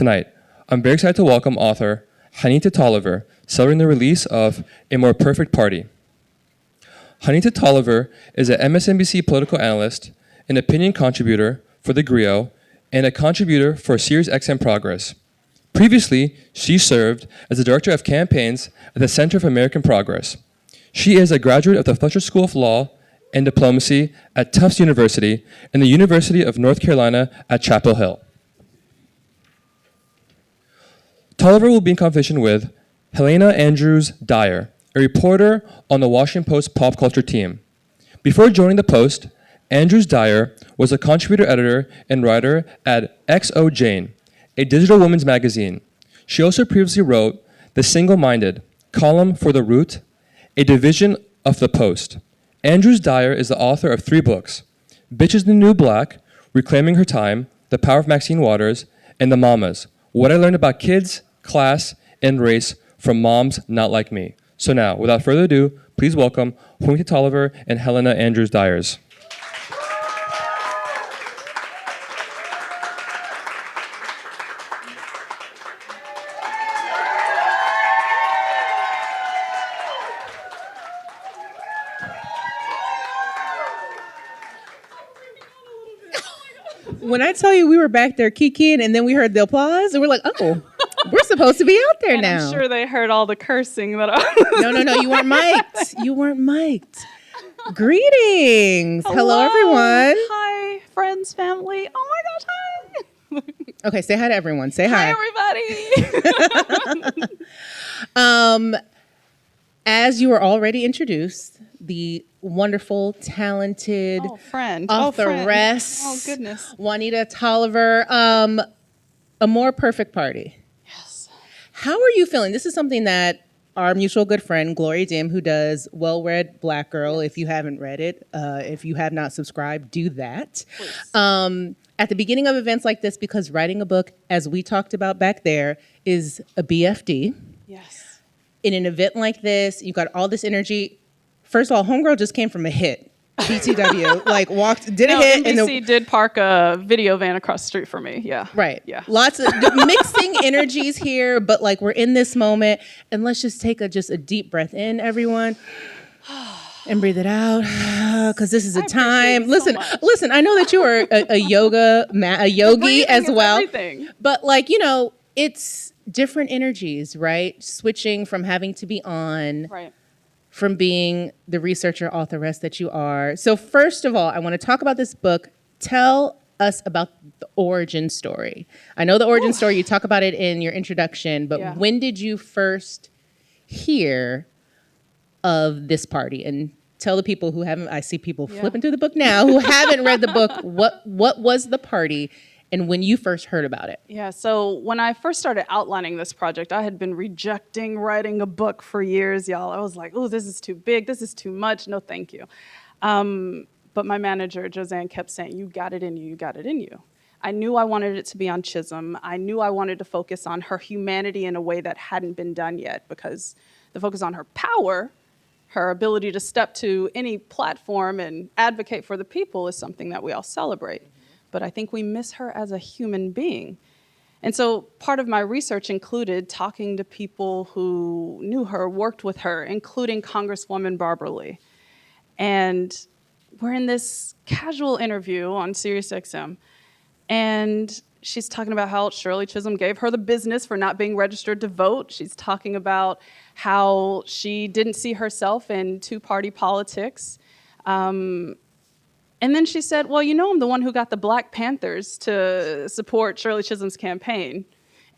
Tonight, I'm very excited to welcome author Juanita Tolliver, celebrating the release of A More Perfect Party. Juanita Tolliver is an MSNBC political analyst, an opinion contributor for The Griot, and a contributor for Sirius XM Progress. Previously, she served as the director of campaigns at the Center for American Progress. She is a graduate of the Fletcher School of Law and Diplomacy at Tufts University and the University of North Carolina at Chapel Hill. Tolliver will be in conversation with Helena Andrews-Dyer, a reporter on the Washington Post pop culture team. Before joining the Post, Andrews-Dyer was a contributor editor and writer at XO Jane, a digital women's magazine. She also previously wrote The Single-Minded, column for The Root, a division of the Post. Andrews-Dyer is the author of 3 books, Bitches the New Black, Reclaiming Her Time, The Power of Maxine Waters, and The Mamas, What I Learned About Kids, Class, and Race from Moms Not Like Me. So now, without further ado, please welcome Juanita Tolliver and Helena Andrews-Dyers. When I tell you we were back there kikiing and then we heard the applause and we're like, oh, we're supposed to be out there and now. I'm sure they heard all the cursing that No, you weren't mic'd. You weren't mic'd. Greetings. Hello, everyone. Hi, friends, family. Oh my gosh, hi. Okay, say hi to everyone. Say hi. Hi, everybody. As you were already introduced, the wonderful, talented authoress, Oh, goodness. Juanita Tolliver, A More Perfect Party. Yes. How are you feeling? This is something that our mutual good friend, Gloria Dim, who does Well-Read Black Girl, if you haven't read it, if you have not subscribed, do that. At the beginning of events like this, because writing a book, as we talked about back there, is a BFD. Yes. In an event like this, you've got all this energy. First of all, Homegirl just came from a hit. BTW, did a hit. NBC did park a video van across the street for me. Yeah. Right. Yeah. Lots of mixing energies here, but we're in this moment, and let's just take a deep breath in, everyone, and breathe it out, because this is a time. Listen. I know that you are a yogi as well, everything. But it's different energies, right? Switching from having to be on. Right. From being the researcher, authoress that you are. So first of all, I want to talk about this book. Tell us about the origin story. I know the origin story, you talk about it in your introduction, but when did you first hear of this party? And tell the people who haven't, I see people flipping through the book now, who haven't read the book, what was the party and when you first heard about it? Yeah, so when I first started outlining this project, I had been rejecting writing a book for years, y'all. I was like, oh, this is too big, this is too much, no thank you. But my manager, Josanne, kept saying, you got it in you, you got it in you. I knew I wanted it to be on Chisholm. I knew I wanted to focus on her humanity in a way that hadn't been done yet, because the focus on her power, her ability to step to any platform and advocate for the people is something that we all celebrate. But I think we miss her as a human being. And so part of my research included talking to people who knew her, worked with her, including Congresswoman Barbara Lee. And we're in this casual interview on Sirius XM, and she's talking about how Shirley Chisholm gave her the business for not being registered to vote. She's talking about how she didn't see herself in two-party politics. And then she said, well, I'm the one who got the Black Panthers to support Shirley Chisholm's campaign.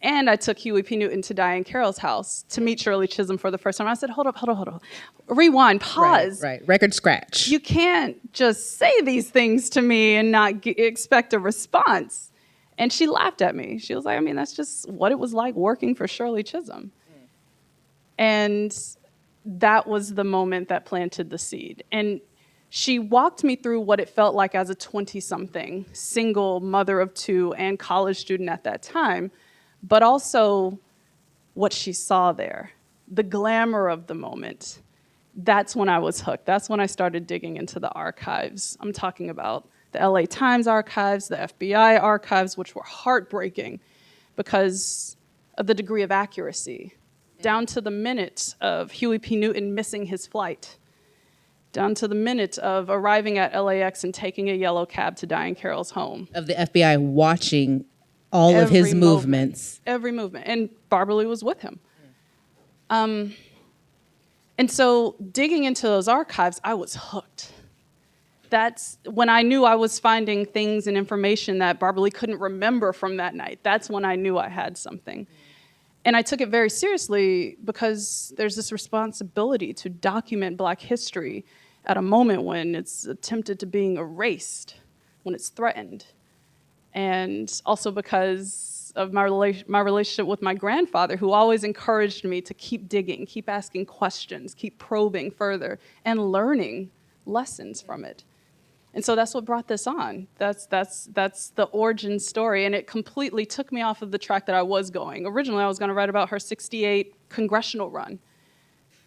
And I took Huey P. Newton to Diahann Carroll's house to meet Shirley Chisholm for the first time. I said, hold up. Rewind, pause. Right. Record scratch. You can't just say these things to me and not expect a response. And she laughed at me. She was like, that's just what it was like working for Shirley Chisholm. And that was the moment that planted the seed. And she walked me through what it felt like as a 20-something, single mother of 2 and college student at that time, but also what she saw there, the glamour of the moment. That's when I was hooked. That's when I started digging into the archives. I'm talking about the LA Times archives, the FBI archives, which were heartbreaking because of the degree of accuracy, down to the minute of Huey P. Newton missing his flight, down to the minute of arriving at LAX and taking a yellow cab to Diahann Carroll's home. Of the FBI watching all of his movements. Every movement. And Barbara Lee was with him. And so digging into those archives, I was hooked. That's when I knew I was finding things and information that Barbara Lee couldn't remember from that night. That's when I knew I had something. And I took it very seriously because there's this responsibility to document Black history at a moment when it's attempted to being erased, when it's threatened. And also because of my relationship with my grandfather, who always encouraged me to keep digging, keep asking questions, keep probing further, and learning lessons from it. And so that's what brought this on. That's the origin story, and it completely took me off of the track that I was going. Originally, I was going to write about her '68 congressional run,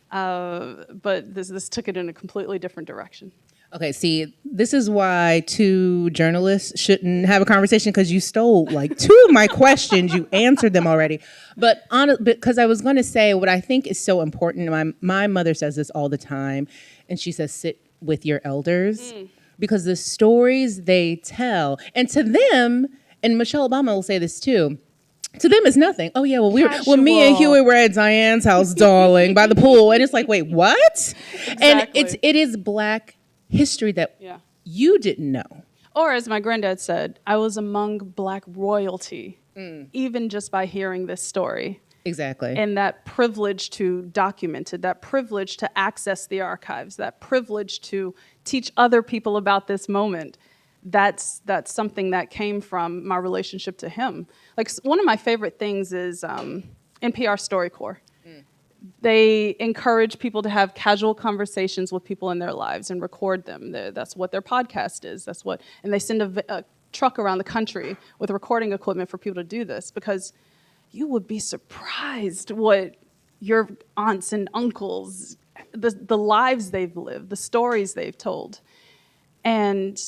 but this took it in a completely different direction. Okay, see, this is why two journalists shouldn't have a conversation, because you stole like two of my questions. You answered them already. But because I was going to say what I think is so important. My mother says this all the time, and she says, sit with your elders. Because the stories they tell, and to them, and Michelle Obama will say this too, to them it's nothing. Oh yeah, well me and Huey were at Diane's house, darling, by the pool, and it's like, wait, what? Exactly. And it is Black history that you didn't know. Or as my granddad said, I was among Black royalty, even just by hearing this story. Exactly. And that privilege to document it, that privilege to access the archives, that privilege to teach other people about this moment, that's something that came from my relationship to him. Like, one of my favorite things is NPR StoryCorps. They encourage people to have casual conversations with people in their lives and record them. That's what their podcast is. And they send a truck around the country with recording equipment for people to do this, because you would be surprised what your aunts and uncles, the lives they've lived, the stories they've told. And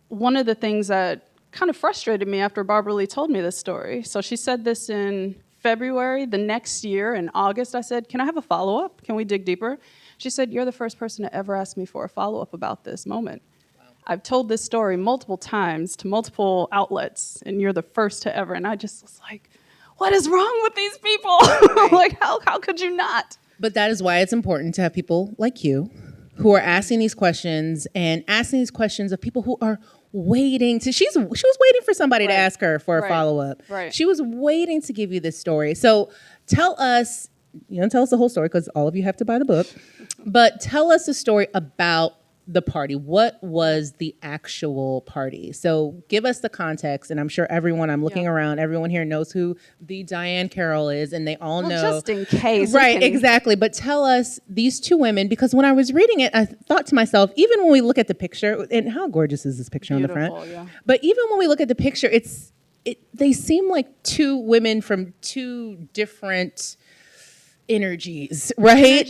one of the things that kind of frustrated me after Barbara Lee told me this story, so she said this in February, the next year in August, I said, can I have a follow-up? Can we dig deeper? She said, you're the first person to ever ask me for a follow-up about this moment. Wow. I've told this story multiple times to multiple outlets, and you're the first to ever. And I just was like, what is wrong with these people? Right. Like, how could you not? But that is why it's important to have people like you who are asking these questions, and asking these questions of people who are waiting to, she was waiting for somebody to ask her for a follow-up. Right. She was waiting to give you this story. So tell us the whole story, because all of you have to buy the book, but tell us the story about the party. What was the actual party? So give us the context, and I'm sure I'm looking around, everyone here knows who the Diahann Carroll is, and they all know. Just in case. Right, exactly. But tell us these two women, because when I was reading it, I thought to myself, even when we look at the picture, and how gorgeous is this picture on the front? Yeah. But even when we look at the picture, they seem like two women from two different energies, right?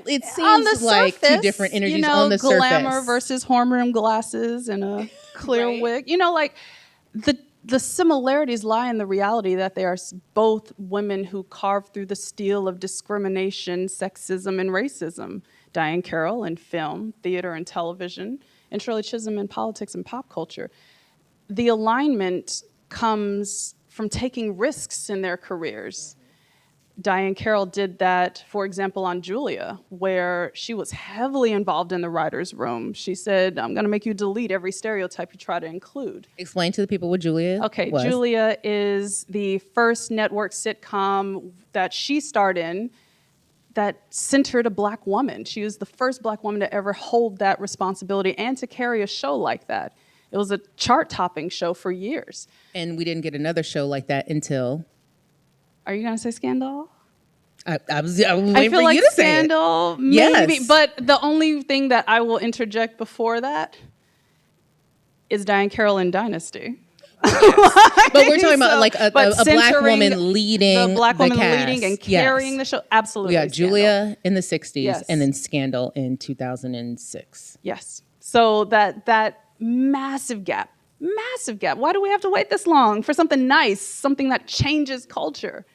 It seems like surface, two different energies on the surface. Glamour versus horn rim glasses and a clear wig. Like the similarities lie in the reality that they are both women who carved through the steel of discrimination, sexism, and racism. Diahann Carroll in film, theater, and television, and Shirley Chisholm in politics and pop culture. The alignment comes from taking risks in their careers. Diahann Carroll did that, for example, on Julia, where she was heavily involved in the writer's room. She said, I'm going to make you delete every stereotype you try to include. Explain to the people what Julia was. Julia is the first network sitcom that she starred in that centered a Black woman. She was the first Black woman to ever hold that responsibility and to carry a show like that. It was a chart-topping show for years. And we didn't get another show like that until... Are you going to say Scandal? I was waiting for like you to say Scandal, it. Maybe, yes. But the only thing that I will interject before that is Diahann Carroll in Dynasty. But we're talking about like a Black woman leading the Black woman cast. leading and carrying the show. Absolutely. We got Scandal. Julia in the 60s and then Scandal in 2006. Yes. So that massive gap Massive gap. Why do we have to wait this long for something nice, something that changes culture?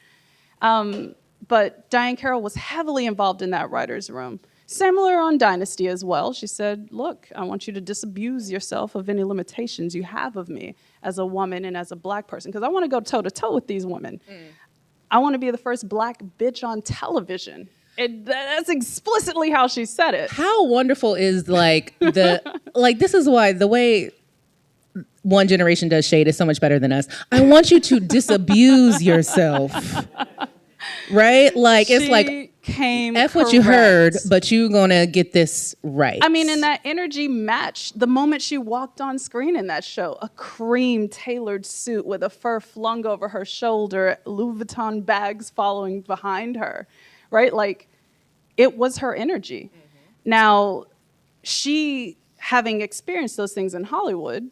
But Diahann Carroll was heavily involved in that writer's room. Similar on Dynasty as well. She said, look, I want you to disabuse yourself of any limitations you have of me as a woman and as a black person, because I want to go toe-to-toe with these women. I want to be the first black bitch on television. That's explicitly how she said it. How wonderful is this is why the way one generation does shade is so much better than us. I want you to disabuse yourself. Right? Like, it's like, came F correct. what you heard, but you gonna get this right. I mean, and that energy matched the moment she walked on screen in that show. A cream tailored suit with a fur flung over her shoulder, Louis Vuitton bags following behind her, right? Like, it was her energy. Now, she, having experienced those things in Hollywood,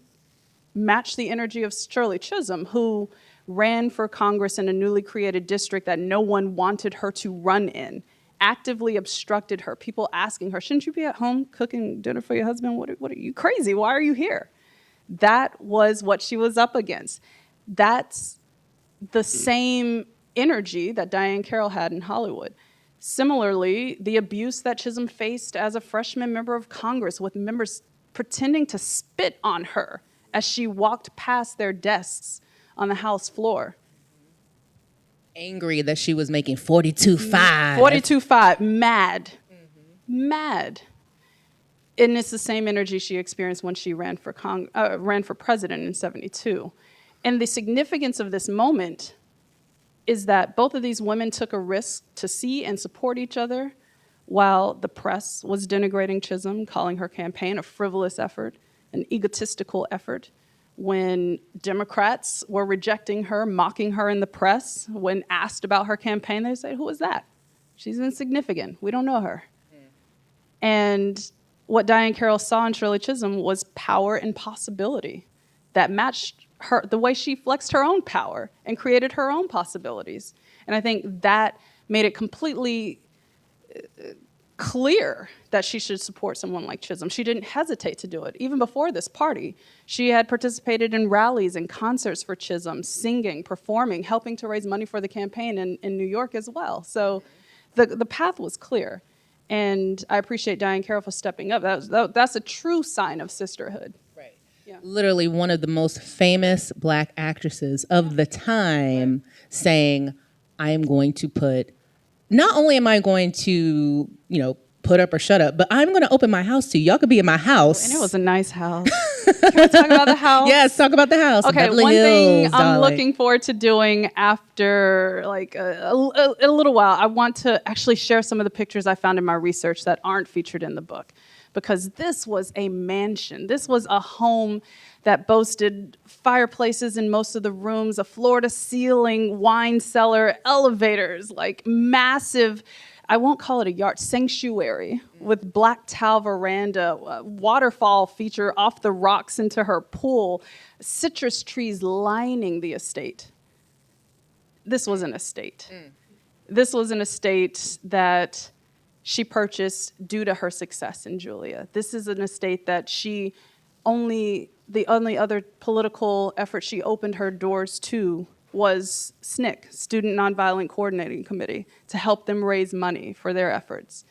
matched the energy of Shirley Chisholm, who ran for Congress in a newly created district that no one wanted her to run in, actively obstructed her, people asking her, shouldn't you be at home cooking dinner for your husband? What are you crazy? Why are you here? That was what she was up against. That's the same energy that Diahann Carroll had in Hollywood. Similarly, the abuse that Chisholm faced as a freshman member of Congress, with members pretending to spit on her as she walked past their desks on the House floor. Angry that she was making 42.5. 42.5, mad. Mad. And it's the same energy she experienced when she ran for president in 72. And the significance of this moment is that both of these women took a risk to see and support each other while the press was denigrating Chisholm, calling her campaign a frivolous effort, an egotistical effort. When Democrats were rejecting her, mocking her in the press, when asked about her campaign, they say, who is that? She's insignificant. We don't know her. And what Diahann Carroll saw in Shirley Chisholm was power and possibility that matched her, the way she flexed her own power and created her own possibilities. And I think that made it completely clear that she should support someone like Chisholm. She didn't hesitate to do it. Even before this party, she had participated in rallies and concerts for Chisholm, singing, performing, helping to raise money for the campaign in New York as well. So the path was clear. And I appreciate Diahann Carroll for stepping up. That's a true sign of sisterhood. Right. Yeah. Literally one of the most famous black actresses of the time saying, I am going to put, not only am I going to, put up or shut up, but I'm going to open my house to you. Y'all could be in my house. And it was a nice house. Can we talk about the house? Yes, talk about the house. Okay, Beverly one thing Hills, I'm looking forward to doing after a little while, I want to actually share some of the pictures I found in my research that aren't featured in the book. Because this was a mansion. This was a home that boasted fireplaces in most of the rooms, a floor-to-ceiling wine cellar, elevators, like massive, I won't call it a yard, sanctuary with black tile veranda, waterfall feature off the rocks into her pool, citrus trees lining the estate. This was an estate. This was an estate that she purchased due to her success in Julia. This is an estate that the only other political effort she opened her doors to was SNCC, Student Nonviolent Coordinating Committee, to help them raise money for their efforts.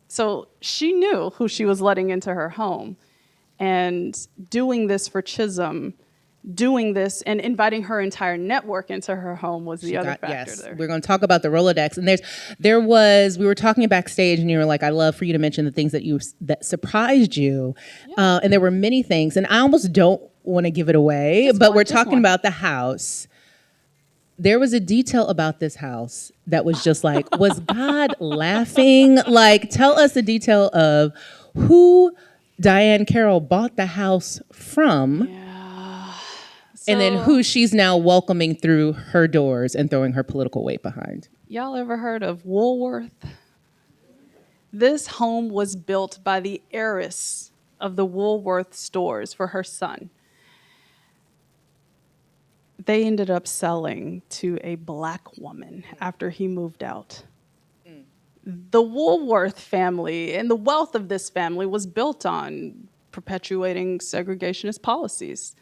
So she knew who she was letting into her home. And doing this for Chisholm, doing this and inviting her entire network into her home was the other factor there. We're going to talk about the Rolodex. And we were talking backstage and you were like, I love for you to mention the things that surprised you. Yeah. And there were many things, and I almost don't want to give it away, but we're talking about the house. There was a detail about this house that was just like, was God laughing? Like, tell us the detail of who Diahann Carroll bought the house from. Yeah. And then who she's now welcoming through her doors and throwing her political weight behind. Y'all ever heard of Woolworth? This home was built by the heiress of the Woolworth stores for her son. They ended up selling to a black woman after he moved out. The Woolworth family and the wealth of this family was built on perpetuating segregationist policies.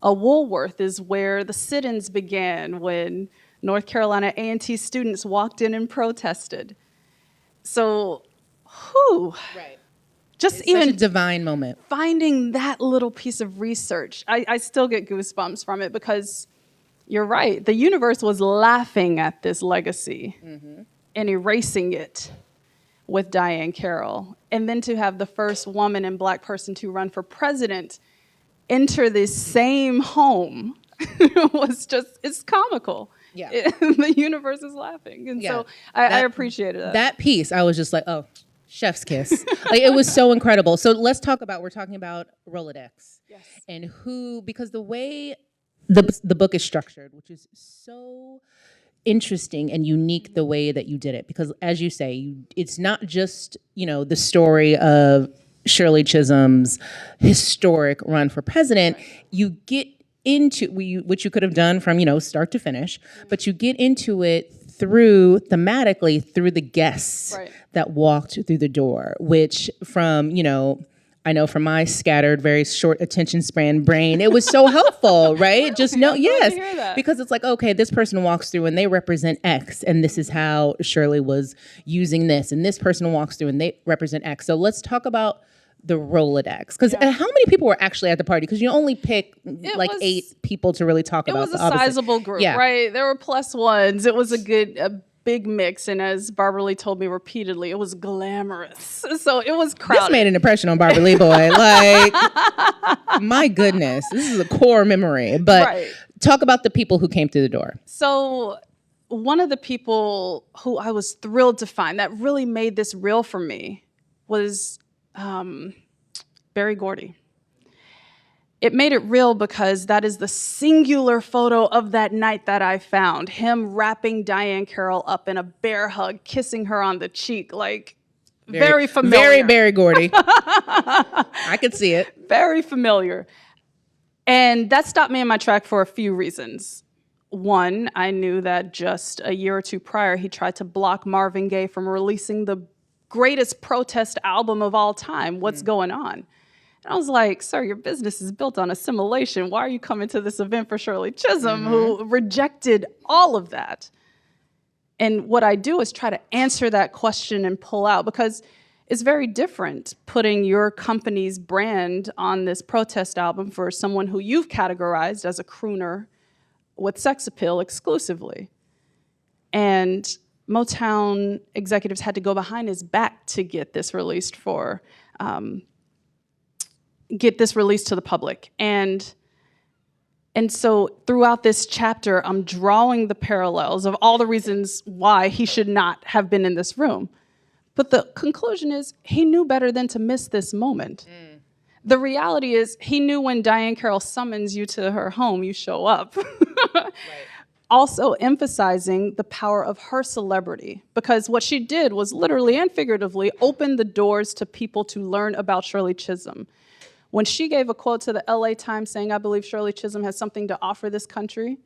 A Woolworth is where the sit-ins began when North Carolina A&T students walked in and protested. So, Right. just It's even such a divine moment. finding that little piece of research, I still get goosebumps from it because you're right. The universe was laughing at this legacy and erasing it with Diahann Carroll. And then to have the first woman and Black person to run for president enter this same home was just, it's comical. Yeah. The universe is laughing. And so I appreciated that. That piece, I was just like, oh, chef's kiss. Like, it was so incredible. So let's talk about, we're talking about Rolodex. Yes. And who, because the way the book is structured, which is so interesting and unique the way that you did it. Because as you say, it's not just, the story of Shirley Chisholm's historic run for president. Right. You get into, which you could have done from, start to finish, but you get into it thematically through the guests that walked through the door, which from, I know from my scattered, very short attention span brain, it was so helpful, right? Really? Just know, yes, because it's like, okay, this person walks through and they represent X, and this is how Shirley was using this, and this person walks through and they represent X. So let's talk about the Rolodex, because how many people were actually at the party? Because you only pick 8 people to really talk about. It was a sizable group, right? There were plus ones. It was a big mix, and as Barbara Lee told me repeatedly, it was glamorous. So it was crowded. This made an impression on Barbara Lee, boy. Like, my goodness, this is a core memory. But talk about the people who came through the door. So one of the people who I was thrilled to find that really made this real for me was Berry Gordy. It made it real because that is the singular photo of that night that I found. Him wrapping Diahann Carroll up in a bear hug, kissing her on the cheek, like very familiar. Very Berry Gordy. I could see it. Very familiar. And that stopped me in my track for a few reasons. One, I knew that just a year or two prior, he tried to block Marvin Gaye from releasing the greatest protest album of all time, What's Going On? And I was like, sir, your business is built on assimilation. Why are you coming to this event for Shirley Chisholm, who rejected all of that? And what I do is try to answer that question and pull out, because it's very different putting your company's brand on this protest album for someone who you've categorized as a crooner with sex appeal exclusively. And Motown executives had to go behind his back to get this released to the public. And so throughout this chapter, I'm drawing the parallels of all the reasons why he should not have been in this room. But the conclusion is he knew better than to miss this moment. The reality is he knew when Diahann Carroll summons you to her home, you show up. Also emphasizing the power of her celebrity, because what she did was literally and figuratively open the doors to people to learn about Shirley Chisholm. When she gave a quote to the LA Times saying, I believe Shirley Chisholm has something to offer this country,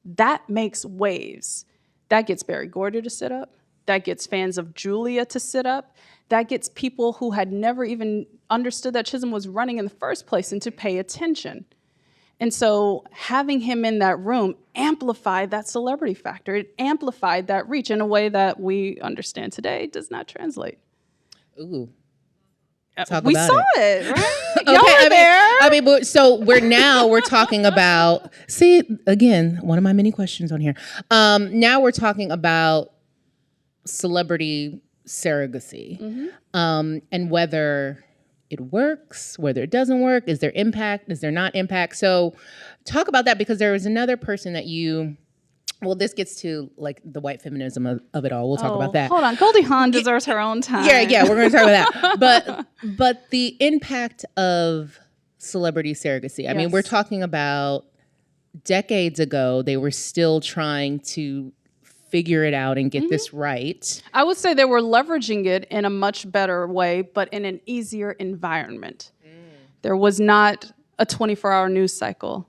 that makes waves. That gets Berry Gordy to sit up. That gets fans of Julia to sit up. That gets people who had never even understood that Chisholm was running in the first place and to pay attention. And so having him in that room amplified that celebrity factor. It amplified that reach in a way that we understand today does not translate. Ooh. We saw it, right? Okay, Y'all were there. But so we're talking about, see, again, one of my many questions on here. Now we're talking about celebrity surrogacy, and whether it works, whether it doesn't work, is there impact, is there not impact? So talk about that, because there was another person that this gets to like the white feminism of it all. We'll talk about that. Hold on, Goldie Hawn deserves her own time. Yeah, we're going to talk about that. But the impact of celebrity surrogacy. I mean, we're talking about decades ago, they were still trying to figure it out and get this right. I would say they were leveraging it in a much better way, but in an easier environment. There was not a 24-hour news cycle.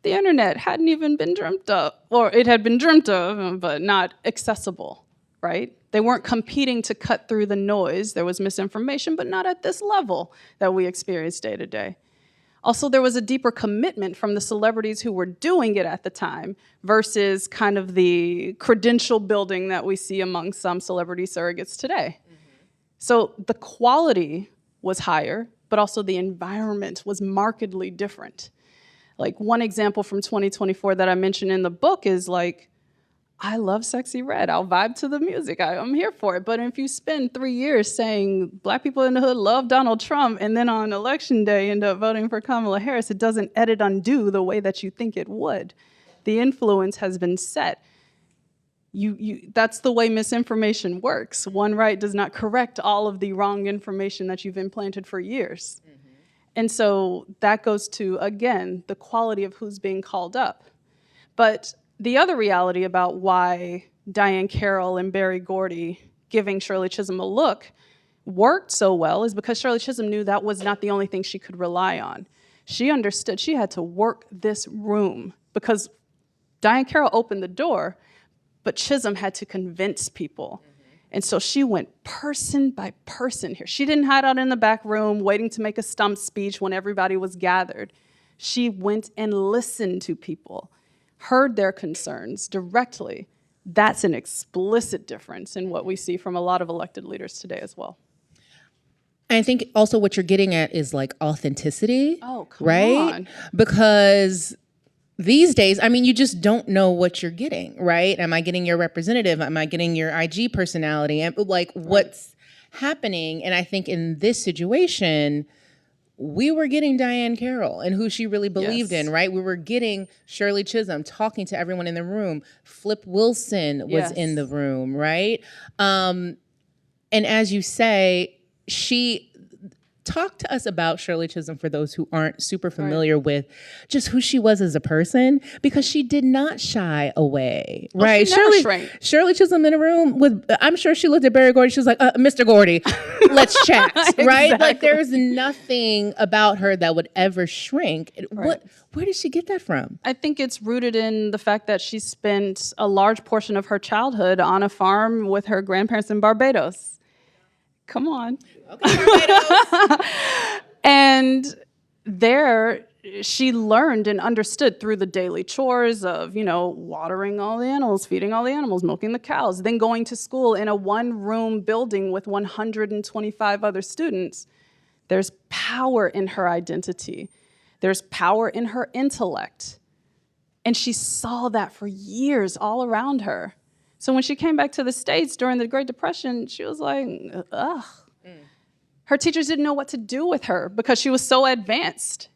The internet hadn't even been dreamt of, or it had been dreamt of, but not accessible, right? They weren't competing to cut through the noise. There was misinformation, but not at this level that we experience day to day. Also, there was a deeper commitment from the celebrities who were doing it at the time versus kind of the credential building that we see among some celebrity surrogates today. So the quality was higher, but also the environment was markedly different. Like one example from 2024 that I mentioned in the book is like, I love Sexy Red. I'll vibe to the music. I'm here for it. But if you spend 3 years saying Black people in the hood love Donald Trump and then on election day end up voting for Kamala Harris, it doesn't edit undo the way that you think it would. The influence has been set. That's the way misinformation works. One right does not correct all of the wrong information that you've implanted for years. And so that goes to, again, the quality of who's being called up. But the other reality about why Diahann Carroll and Berry Gordy giving Shirley Chisholm a look worked so well is because Shirley Chisholm knew that was not the only thing she could rely on. She understood she had to work this room because Diahann Carroll opened the door, but Chisholm had to convince people. And so she went person by person here. She didn't hide out in the back room waiting to make a stump speech when everybody was gathered. She went and listened to people, heard their concerns directly. That's an explicit difference in what we see from a lot of elected leaders today as well. I think also what you're getting at is like authenticity. Oh, come right? on. Because these days, I mean, you just don't know what you're getting, right? Am I getting your representative? Am I getting your IG personality? And like what's happening? And I think in this situation, we were getting Diahann Carroll and who she really believed in, right? We were getting Shirley Chisholm talking to everyone in the room. Flip Wilson was in the room, right? And as you say, she talked to us about Shirley Chisholm for those who aren't super familiar with just who she was as a person, because she did not shy away, right? Shirley Chisholm in a room with, I'm sure she looked at Berry Gordy, she was like, Mr. Gordy, let's chat, right? Exactly. Like there's nothing about her that would ever shrink. Where did she get that from? I think it's rooted in the fact that she spent a large portion of her childhood on a farm with her grandparents in Barbados. Come on. Okay, Barbados. And there she learned and understood through the daily chores of, watering all the animals, feeding all the animals, milking the cows, then going to school in a one-room building with 125 other students. There's power in her identity. There's power in her intellect. And she saw that for years all around her. So when she came back to the States during the Great Depression, she was like, ugh. Her teachers didn't know what to do with her because she was so advanced.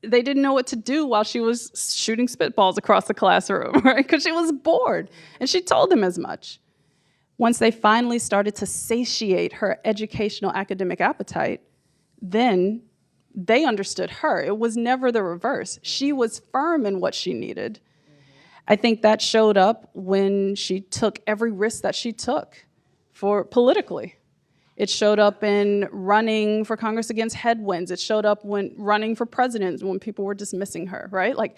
They didn't know what to do while she was shooting spitballs across the classroom, right? Because she was bored. And she told them as much. Once they finally started to satiate her educational academic appetite, then they understood her. It was never the reverse. She was firm in what she needed. I think that showed up when she took every risk that she took politically. It showed up in running for Congress against headwinds. It showed up when running for president when people were dismissing her, right? Like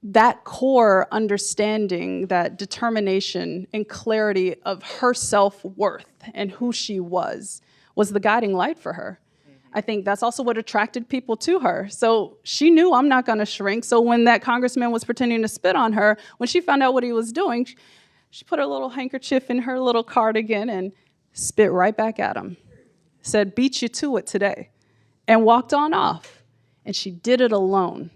that core understanding, that determination and clarity of her self-worth and who she was the guiding light for her. I think that's also what attracted people to her. So she knew, I'm not going to shrink. So when that congressman was pretending to spit on her, when she found out what he was doing, she put her little handkerchief in her little cardigan and spit right back at him. Said, beat you to it today. And walked on off. And she did it alone.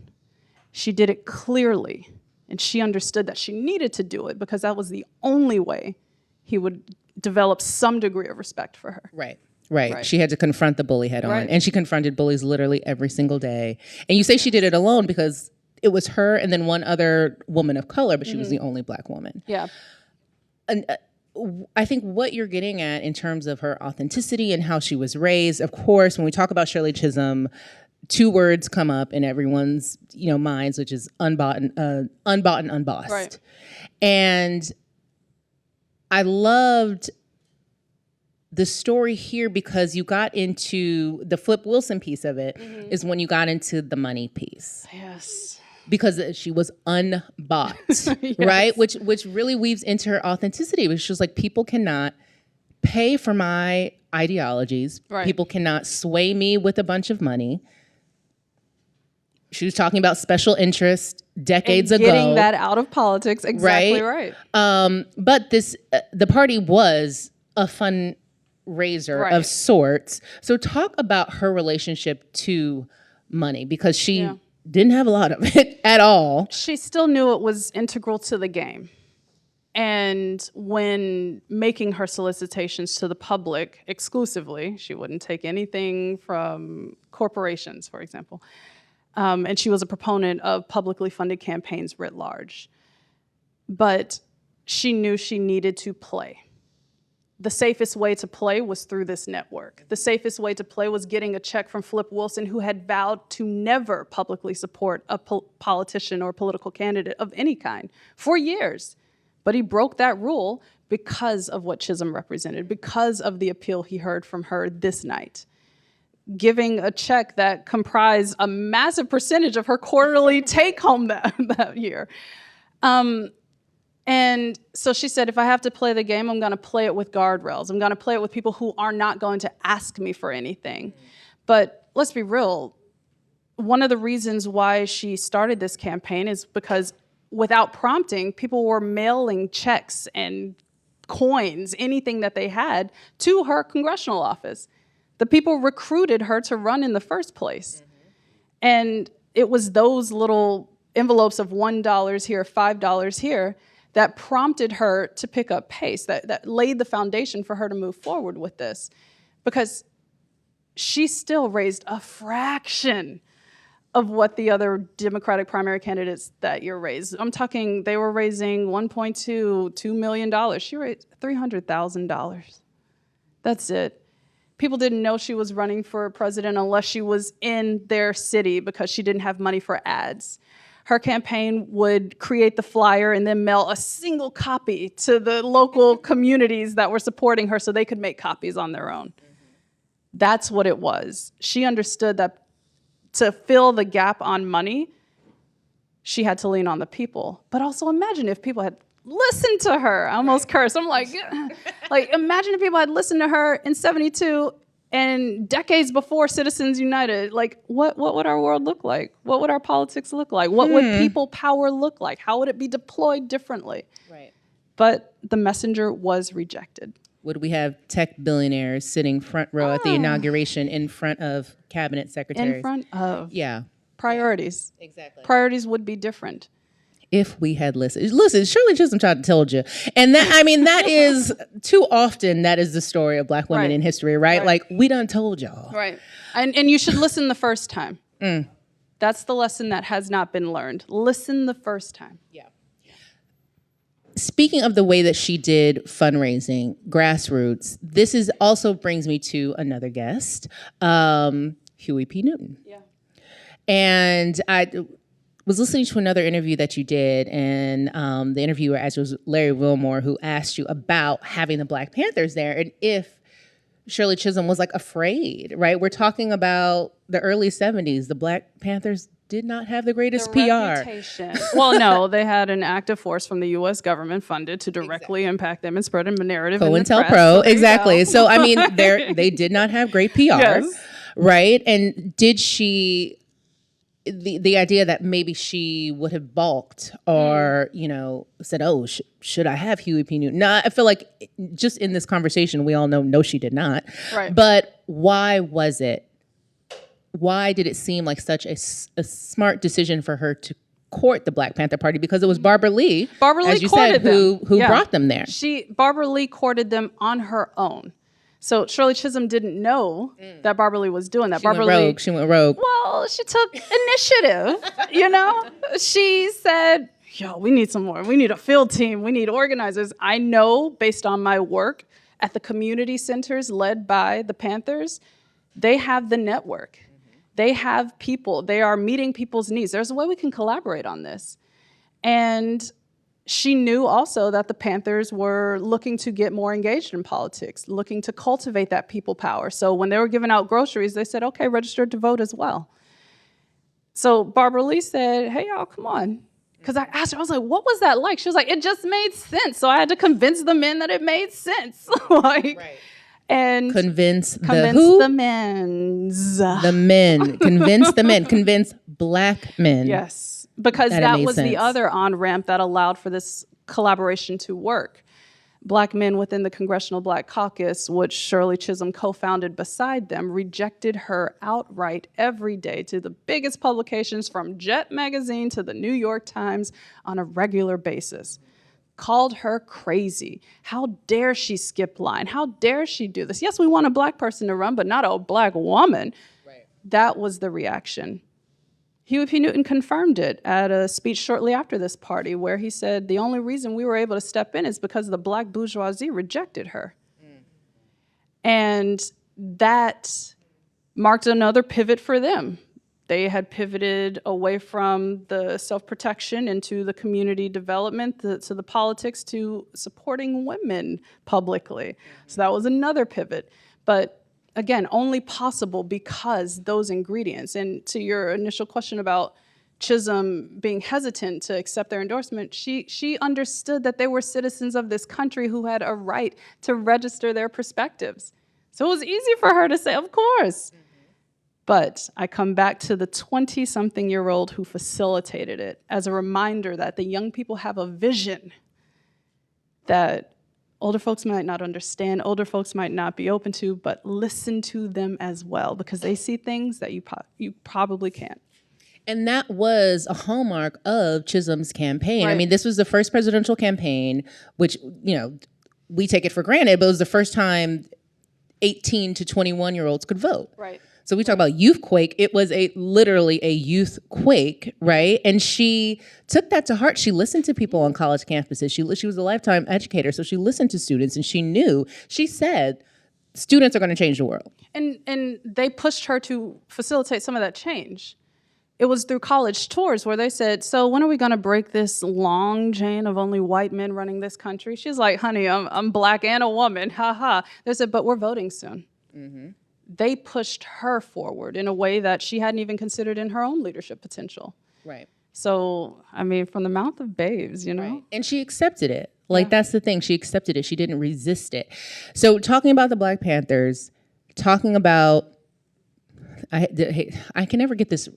She did it clearly. And she understood that she needed to do it because that was the only way he would develop some degree of respect for her. Right. She had to confront the bully head on. And she confronted bullies literally every single day. And you say she did it alone because it was her and then one other woman of color, but she was the only Black woman. Yeah. And I think what you're getting at in terms of her authenticity and how she was raised, of course, when we talk about Shirley Chisholm, two words come up in everyone's minds, which is unbought and unbossed. Right. And I loved the story here because you got into the Flip Wilson piece of it is when you got into the money piece. Yes. Because she was unbought, right? Which really weaves into her authenticity, which was like, people cannot pay for my ideologies. Right. People cannot sway me with a bunch of money. She was talking about special interest decades ago. Getting that out of politics, exactly right. But the party was a fundraiser of sorts. So talk about her relationship to money, because she didn't have a lot of it at all. She still knew it was integral to the game. And when making her solicitations to the public exclusively, she wouldn't take anything from corporations, for example. And she was a proponent of publicly funded campaigns writ large. But she knew she needed to play. The safest way to play was through this network. The safest way to play was getting a check from Flip Wilson, who had vowed to never publicly support a politician or political candidate of any kind for years. But he broke that rule because of what Chisholm represented, because of the appeal he heard from her this night. Giving a check that comprised a massive percentage of her quarterly take-home that year. And so she said, if I have to play the game, I'm going to play it with guardrails. I'm going to play it with people who are not going to ask me for anything. But let's be real. One of the reasons why she started this campaign is because without prompting, people were mailing checks and coins, anything that they had, to her congressional office. The people recruited her to run in the first place. And it was those little envelopes of $1 here, $5 here, that prompted her to pick up pace, that laid the foundation for her to move forward with this. Because she still raised a fraction of what the other Democratic primary candidates that year raised. I'm talking, they were raising $1.2 million. She raised $300,000. That's it. People didn't know she was running for president unless she was in their city because she didn't have money for ads. Her campaign would create the flyer and then mail a single copy to the local communities that were supporting her so they could make copies on their own. That's what it was. She understood that to fill the gap on money, she had to lean on the people. But also imagine if people had listened to her. I almost cursed. I'm like imagine if people had listened to her in 72 and decades before Citizens United. Like, what would our world look like? What would our politics look like? What would people power look like? How would it be deployed differently? Right. But the messenger was rejected. Would we have tech billionaires sitting front row at the inauguration in front of cabinet secretaries? In front of. Yeah. Priorities. Exactly. Priorities would be different. If we had listened. Listen, Shirley Chisholm tried to tell you. And that is, too often, that is the story of Black women in history, right? Like, we done told y'all. Right. And you should listen the first time. That's the lesson that has not been learned. Listen the first time. Yeah. Speaking of the way that she did fundraising, Grassroots, this is also brings me to another guest, Huey P. Newton. Yeah. And I was listening to another interview that you did, and the interviewer actually was Larry Wilmore, who asked you about having the Black Panthers there and if Shirley Chisholm was like afraid, right? We're talking about the early 70s. The Black Panthers did not have the greatest PR. Reputation. Well, no, they had an active force from the U.S. government funded to directly impact them and spread a narrative in the press. COINTELPRO, exactly. So, I mean, they did not have great PR, yes. Right? And did she... The idea that maybe she would have balked or, said, oh, should I have Huey P. Newton? No, I feel like just in this conversation, we all know, no, she did not. Right. But why was it? Why did it seem like such a smart decision for her to court the Black Panther Party? Because it was Barbara Lee, as you said, who brought them there. Barbara Lee courted them on her own. So Shirley Chisholm didn't know that Barbara Lee was doing that. She went rogue. Well, she took initiative, She said, we need some more. We need a field team. We need organizers. I know, based on my work at the community centers led by the Panthers, they have the network. They have people. They are meeting people's needs. There's a way we can collaborate on this. And she knew also that the Panthers were looking to get more engaged in politics, looking to cultivate that people power. So when they were giving out groceries, they said, okay, register to vote as well. So Barbara Lee said, hey, y'all, come on. Because I asked her, I was like, what was that like? She was like, it just made sense. So I had to convince the men that it made sense. And convince the men. The men. Convince the men. Convince black men. Yes, because That it that made was the sense. other on-ramp that allowed for this collaboration to work. Black men within the Congressional Black Caucus, which Shirley Chisholm co-founded beside them, rejected her outright every day to the biggest publications from Jet Magazine to the New York Times on a regular basis. Called her crazy. How dare she skip line? How dare she do this? Yes, we want a black person to run, but not a black woman. Right. That was the reaction. Huey P. Newton confirmed it at a speech shortly after this party where he said, the only reason we were able to step in is because the black bourgeoisie rejected her. And that marked another pivot for them. They had pivoted away from the self-protection into the community development, to the politics, to supporting women publicly. So that was another pivot. But again, only possible because those ingredients. And to your initial question about Chisholm being hesitant to accept their endorsement, she understood that they were citizens of this country who had a right to register their perspectives. So it was easy for her to say, of course. But I come back to the 20-something-year-old who facilitated it as a reminder that the young people have a vision that older folks might not understand, older folks might not be open to, but listen to them as well, because they see things that you probably can't. And that was a hallmark of Chisholm's campaign. Right. I mean, this was the first presidential campaign, which, we take it for granted, but it was the first time 18 to 21-year-olds could vote. Right. So we talk about youth quake. It was literally a youth quake, right? And she took that to heart. She listened to people on college campuses. She was a lifetime educator, so she listened to students, and she said, students are going to change the world. And they pushed her to facilitate some of that change. It was through college tours where they said, so when are we going to break this long chain of only white men running this country? She's like, honey, I'm black and a woman, ha. They said, but we're voting soon. Mm-hmm. They pushed her forward in a way that she hadn't even considered in her own leadership potential. Right. So, I mean, from the mouth of babes, Right. And she accepted it. That's the thing. She accepted it. She didn't resist it. So talking about the Black Panthers, talking about, I can never get this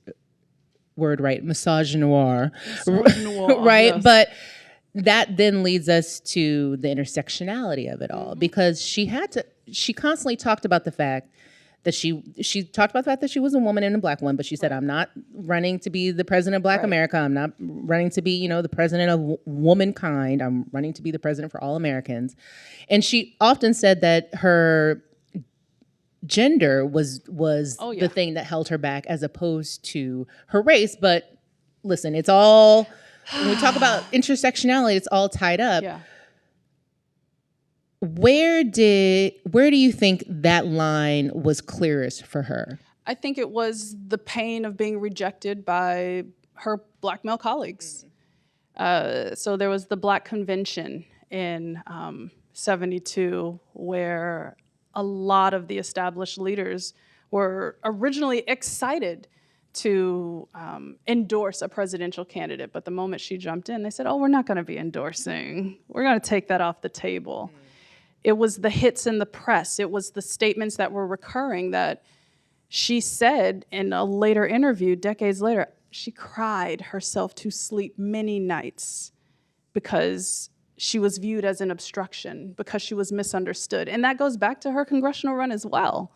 word right, misogynoir. Right? Yes. But that then leads us to the intersectionality of it all, because she constantly talked about the fact that she talked about the fact that she was a woman and a black one, but she said, I'm not running to be the president of Black America. I'm not running to be, the president of womankind. I'm running to be the president for all Americans. And she often said that her gender was the thing that held her back as opposed to her race. But listen, it's all, when we talk about intersectionality, it's all tied up. Yeah. Where do you think that line was clearest for her? I think it was the pain of being rejected by her black male colleagues. So there was the Black Convention in 72, where a lot of the established leaders were originally excited to endorse a presidential candidate. But the moment she jumped in, they said, oh, we're not going to be endorsing. We're going to take that off the table. It was the hits in the press. It was the statements that were recurring that she said in a later interview, decades later, she cried herself to sleep many nights because she was viewed as an obstruction, because she was misunderstood. And that goes back to her congressional run as well.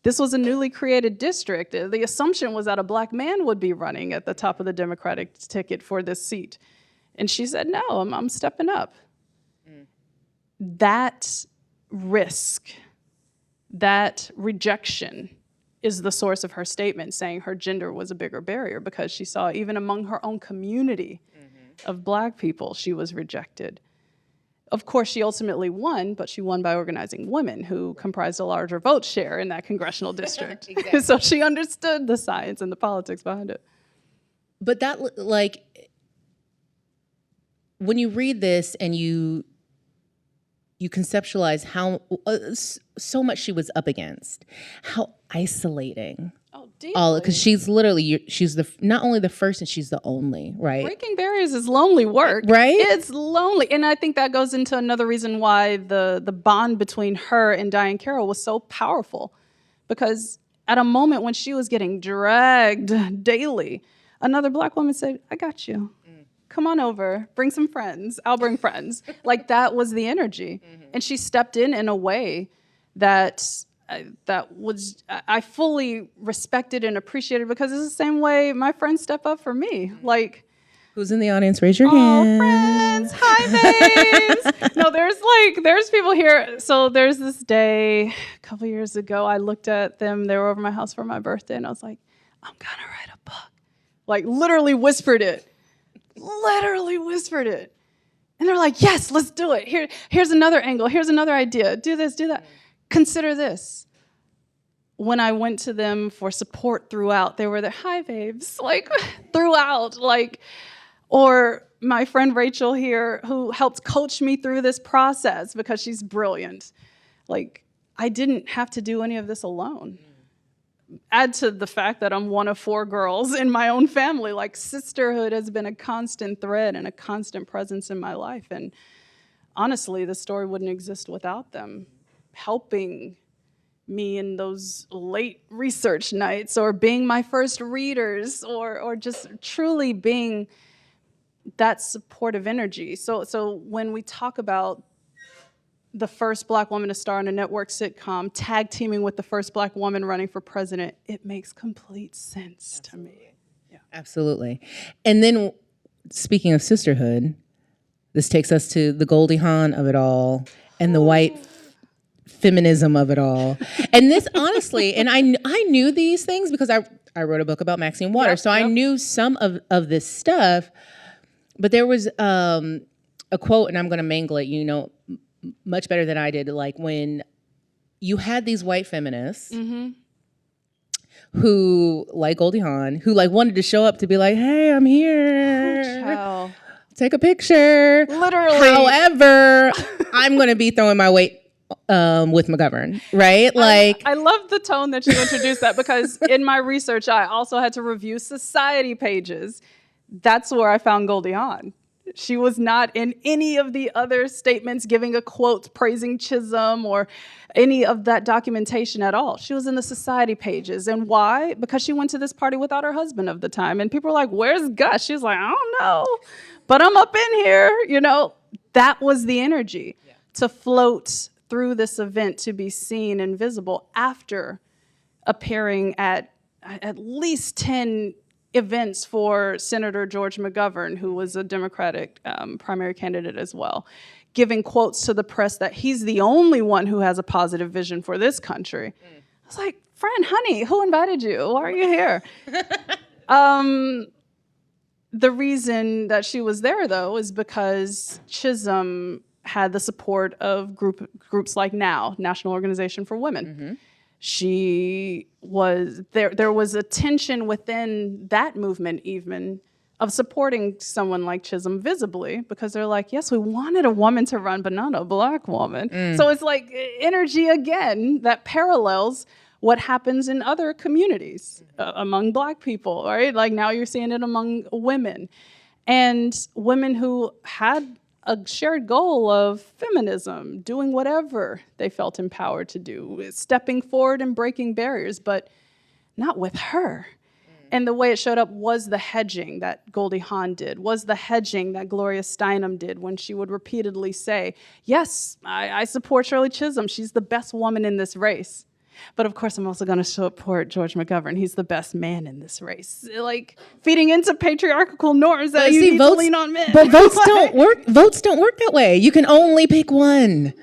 This was a newly created district. The assumption was that a black man would be running at the top of the Democratic ticket for this seat. And she said, no, I'm stepping up. That risk, that rejection is the source of her statement saying her gender was a bigger barrier, because she saw even among her own community of black people, she was rejected. Of course, she ultimately won, but she won by organizing women who comprised a larger vote share in that congressional district. Exactly. So she understood the science and the politics behind it. But that, when you read this and you conceptualize how so much she was up against, how isolating. Oh, deeply. Because she's not only the first, and she's the only, right? Breaking barriers is lonely work. Right? It's lonely. And I think that goes into another reason why the bond between her and Diahann Carroll was so powerful. Because at a moment when she was getting dragged daily another Black woman said, I got you. Come on over, bring some friends. I'll bring friends. Like, that was the energy. And she stepped in a way that I fully respected and appreciated, because it's the same way my friends step up for me. Like, Who's in the audience? Raise your hand. friends, hi babes. No, there's people here. So there's this day a couple years ago, I looked at them. They were over my house for my birthday, and I was like, I'm gonna write a book. Like, literally whispered it. And they're like, yes, let's do it. Here's another angle. Here's another idea. Do this, do that. Consider this. When I went to them for support throughout, they were there, hi babes, like throughout, like, or my friend Rachel here, who helped coach me through this process because she's brilliant. Like, I didn't have to do any of this alone. Add to the fact that I'm one of 4 girls in my own family. Like, sisterhood has been a constant thread and a constant presence in my life. And honestly, the story wouldn't exist without them helping me in those late research nights, or being my first readers, or just truly being that supportive energy. So when we talk about the first Black woman to star in a network sitcom, tag teaming with the first Black woman running for president, it makes complete sense to me. Yeah. Absolutely. And then, speaking of sisterhood, this takes us to the Goldie Hawn of it all and the white feminism of it all. And this, honestly, and I knew these things because I wrote a book about Maxine Waters, so I knew some of this stuff. But there was a quote, and I'm going to mangle it, much better than I did, like when you had these white feminists who, like Goldie Hawn, who like wanted to show up to be like, hey, I'm here. Take a picture. Literally. However, I'm going to be throwing my weight with McGovern, right? Like, I love the tone that you introduced that, because in my research, I also had to review society pages. That's where I found Goldie Hawn. She was not in any of the other statements giving a quote praising Chisholm or any of that documentation at all. She was in the society pages. And why? Because she went to this party without her husband of the time. And people were like, where's Gus? She was like, I don't know, but I'm up in here. That was the energy to float through this event, to be seen and visible after appearing at least 10 events for Senator George McGovern, who was a Democratic primary candidate as well, giving quotes to the press that he's the only one who has a positive vision for this country. I was like, friend, honey, who invited you? Why are you here? The reason that she was there, though, is because Chisholm had the support of groups like NOW, National Organization for Women. She was there was a tension within that movement even of supporting someone like Chisholm visibly, because they're like, yes, we wanted a woman to run, but not a Black woman. So it's like energy again that parallels what happens in other communities among Black people, right? Like, now you're seeing it among women, and women who had a shared goal of feminism, doing whatever they felt empowered to do, stepping forward and breaking barriers, but not with her. And the way it showed up was the hedging that Goldie Hawn did, was the hedging that Gloria Steinem did when she would repeatedly say, yes, I support Shirley Chisholm. She's the best woman in this race. But of course, I'm also going to support George McGovern. He's the best man in this race. Like, feeding into patriarchal norms that you need to lean on men. But votes don't work. Votes don't work that way. You can only pick one.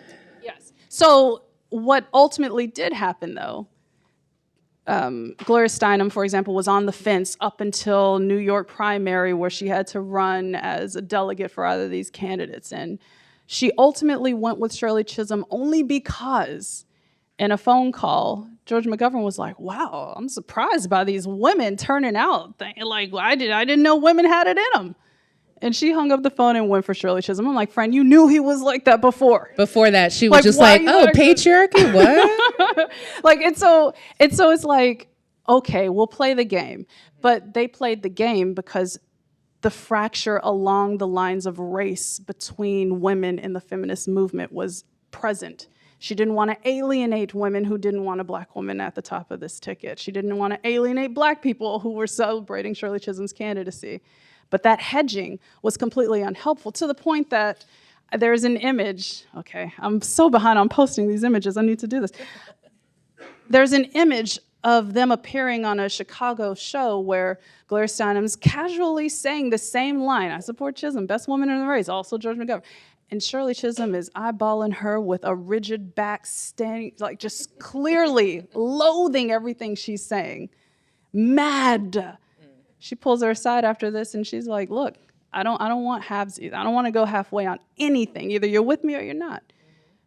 Yes. So what ultimately did happen, though, Gloria Steinem, for example, was on the fence up until New York primary, where she had to run as a delegate for either of these candidates. And she ultimately went with Shirley Chisholm only because, in a phone call, George McGovern was like, wow, I'm surprised by these women turning out. Like, I didn't know women had it in them. And she hung up the phone and went for Shirley Chisholm. I'm like, friend, you knew he was like that before. Before that, she was just like, oh, patriarchy, what? It's like, okay, we'll play the game. But they played the game because the fracture along the lines of race between women in the feminist movement was present. She didn't want to alienate women who didn't want a black woman at the top of this ticket. She didn't want to alienate black people who were celebrating Shirley Chisholm's candidacy. But that hedging was completely unhelpful, to the point that there's an image. Okay, I'm so behind on posting these images. I need to do this. There's an image of them appearing on a Chicago show where Gloria Steinem's casually saying the same line, "I support Chisholm, best woman in the race, also George McGovern." And Shirley Chisholm is eyeballing her with a rigid back, standing, like just clearly loathing everything she's saying. Mad. She pulls her aside after this and she's like, "Look, I don't want halvesies. I don't want to go halfway on anything. Either you're with me or you're not."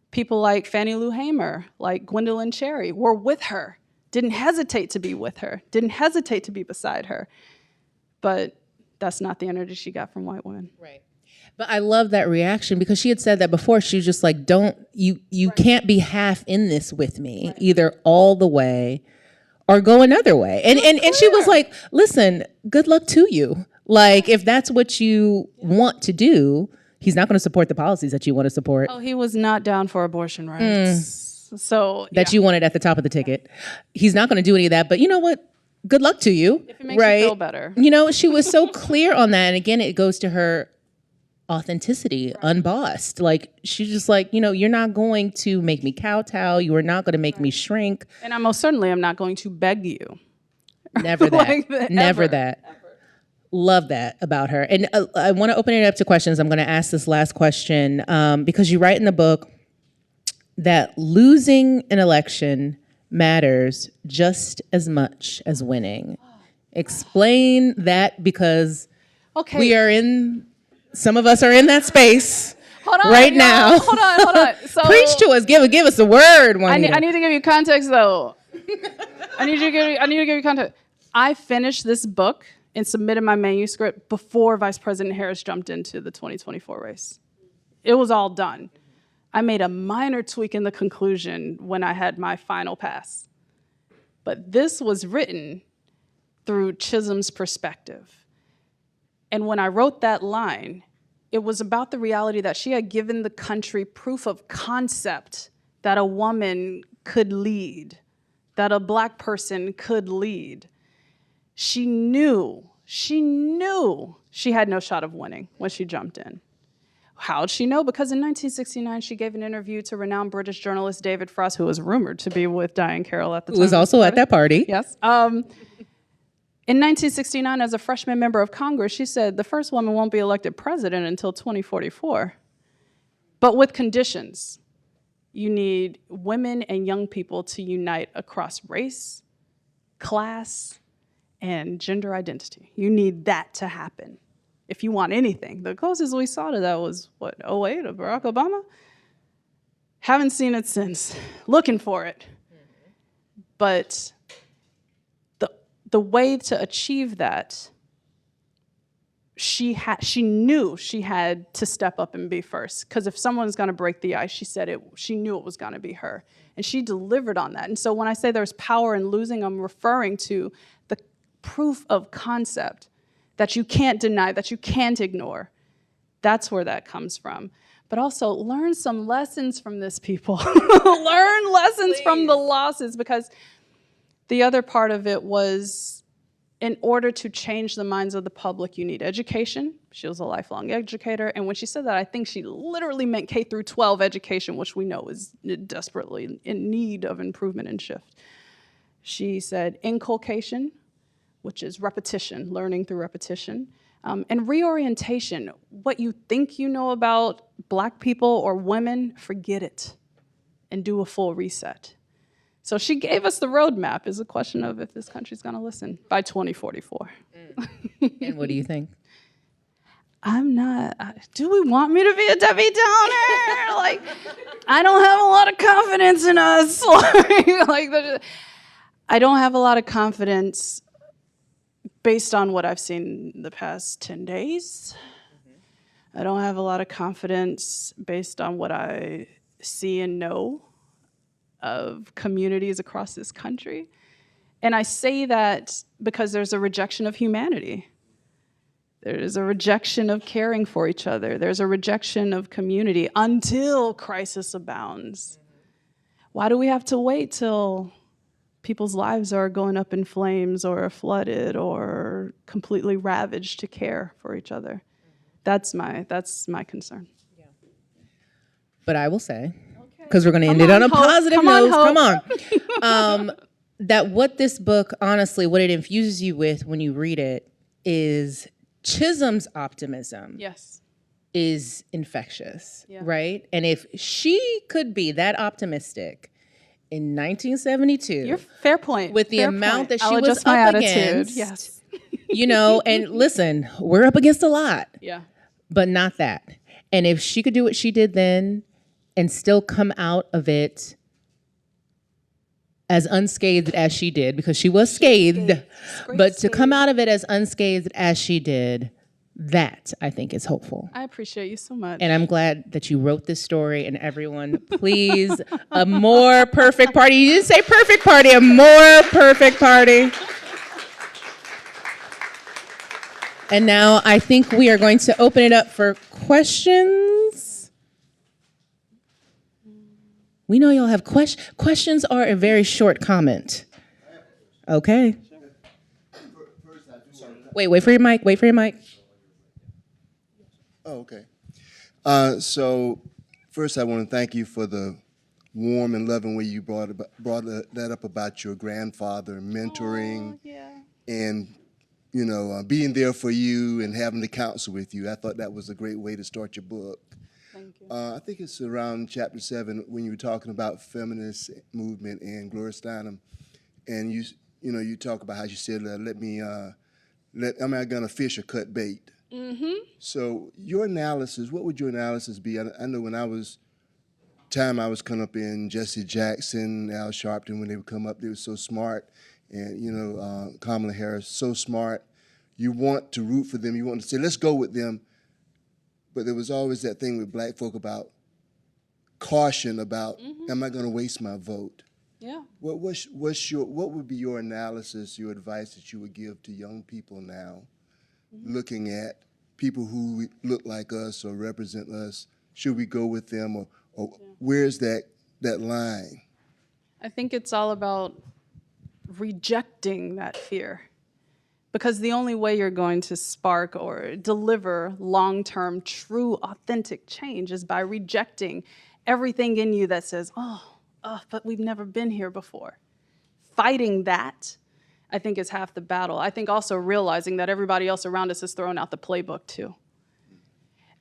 People like Fannie Lou Hamer, like Gwendolyn Cherry, were with her, didn't hesitate to be with her, didn't hesitate to be beside her. But that's not the energy she got from white women. Right. But I love that reaction, because she had said that before. She was just like, you can't be half in this with me, either all the way or go another way. And she was like, listen, good luck to you. Like, if that's what you want to do, he's not going to support the policies that you want to support. Oh, he was not down for abortion rights. So that you wanted at the top of the ticket. He's not going to do any of that. But you know what? Good luck to you. If it makes you feel better. You know, she was so clear on that. And again, it goes to her authenticity, unbossed. Like, she's just like, you know, you're not going to make me kowtow. You are not going to make me shrink. And I most certainly am not going to beg you. Never that. Like that. Never Ever. that. Ever. Love that about her. And I want to open it up to questions. I'm going to ask this last question because you write in the book that losing an election matters just as much as winning. Explain that, because we are in... Some of us are in that space now. Hold on. So, preach to us. Give us a word. I need to give you context, though. I need to give you context. I finished this book and submitted my manuscript before Vice President Harris jumped into the 2024 race. It was all done. I made a minor tweak in the conclusion when I had my final pass. But this was written through Chisholm's perspective. And when I wrote that line, it was about the reality that she had given the country proof of concept that a woman could lead, that a black person could lead. She knew she had no shot of winning when she jumped in. How'd she know? Because in 1969, she gave an interview to renowned British journalist David Frost, who was rumored to be with Diahann Carroll at the time. Who was also at that party. Yes. In 1969, as a freshman member of Congress, she said, the first woman won't be elected president until 2044. But with conditions. You need women and young people to unite across race, class, and gender identity. You need that to happen if you want anything. The closest we saw to that was, 2008 of Barack Obama? Haven't seen it since. Looking for it. But the way to achieve that, she knew she had to step up and be first. Because if someone's going to break the ice, she knew it was going to be her. And she delivered on that. And so when I say there's power in losing, I'm referring to the proof of concept that you can't deny, that you can't ignore. That's where that comes from. But also learn some lessons from this, people. Learn lessons from the losses, because the other part of it was, in order to change the minds of the public, you need education. She was a lifelong educator. And when she said that, I think she literally meant K through 12 education, which we know is desperately in need of improvement and shift. She said inculcation, which is repetition, learning through repetition, and reorientation. What you think you know about Black people or women, forget it and do a full reset. So she gave us the roadmap. It's a question of if this country's going to listen by 2044. And what do you think? I'm not. Do we want me to be a Debbie Downer? Like, I don't have a lot of confidence in us. I don't have a lot of confidence based on what I've seen the past 10 days. I don't have a lot of confidence based on what I see and know of communities across this country. And I say that because there's a rejection of humanity. There's a rejection of caring for each other. There's a rejection of community until crisis abounds. why do we have to wait till people's lives are going up in flames or flooded or completely ravaged to care for each other? That's my concern. Yeah. But I will say, because we're going to end it on a positive note, come on, that what this book, honestly, what it infuses you with when you read it is Chisholm's optimism. Yes. Is infectious, Yeah. right? And if she could be that optimistic in 1972, Your fair point. with the fair amount point. that she I'll was adjust my up attitude. against, Yes. you know, and listen, we're up against a lot, Yeah. but not that. And if she could do what she did then and still come out of it as unscathed as she did, because she was scathed, but to come out of it as unscathed as she did, that I think is hopeful. I appreciate you so much. And I'm glad that you wrote this story, and everyone, please, a more perfect party. You didn't say perfect party, a more perfect party. And now I think we are going to open it up for questions. We know y'all have questions. Questions are a very short comment. Okay. Wait for your mic. Wait for your mic. Oh, okay. So first I want to thank you for the warm and loving way you brought that up about your grandfather mentoring and, you know, being there for you and having the counsel with you. I thought that was a great way to start your book. Thank you. I think it's around chapter 7 when you were talking about feminist movement and Gloria Steinem, and you talk about how you said, I'm not gonna fish or cut bait. Mm-hmm. So your analysis, what would your analysis be? I know when I was coming up in Jesse Jackson, Al Sharpton, when they would come up, they were so smart, and Kamala Harris, so smart. You want to root for them. You want to say, let's go with them. But there was always that thing with black folk about caution about, am I going to waste my vote? Yeah. What would be your analysis, your advice that you would give to young people now, looking at people who look like us or represent us? Should we go with them, or where's that line? I think it's all about rejecting that fear. Because the only way you're going to spark or deliver long-term, true, authentic change is by rejecting everything in you that says, but we've never been here before. Fighting that, I think, is half the battle. I think also realizing that everybody else around us is throwing out the playbook too.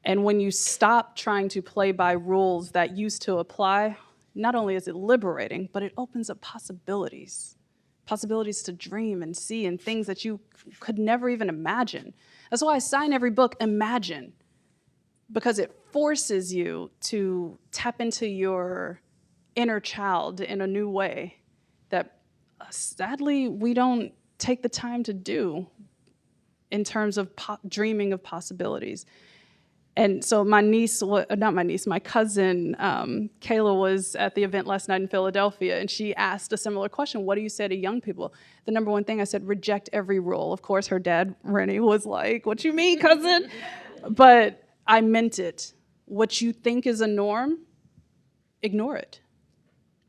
And when you stop trying to play by rules that used to apply, not only is it liberating, but it opens up possibilities to dream and see, and things that you could never even imagine. That's why I sign every book, Imagine, because it forces you to tap into your inner child in a new way that sadly we don't take the time to do in terms of dreaming of possibilities. And so my cousin, Kayla, was at the event last night in Philadelphia, and she asked a similar question: what do you say to young people? The number one thing I said, reject every rule. Of course, her dad, Rennie, was like, what you mean, cousin? But I meant it. What you think is a norm, ignore it.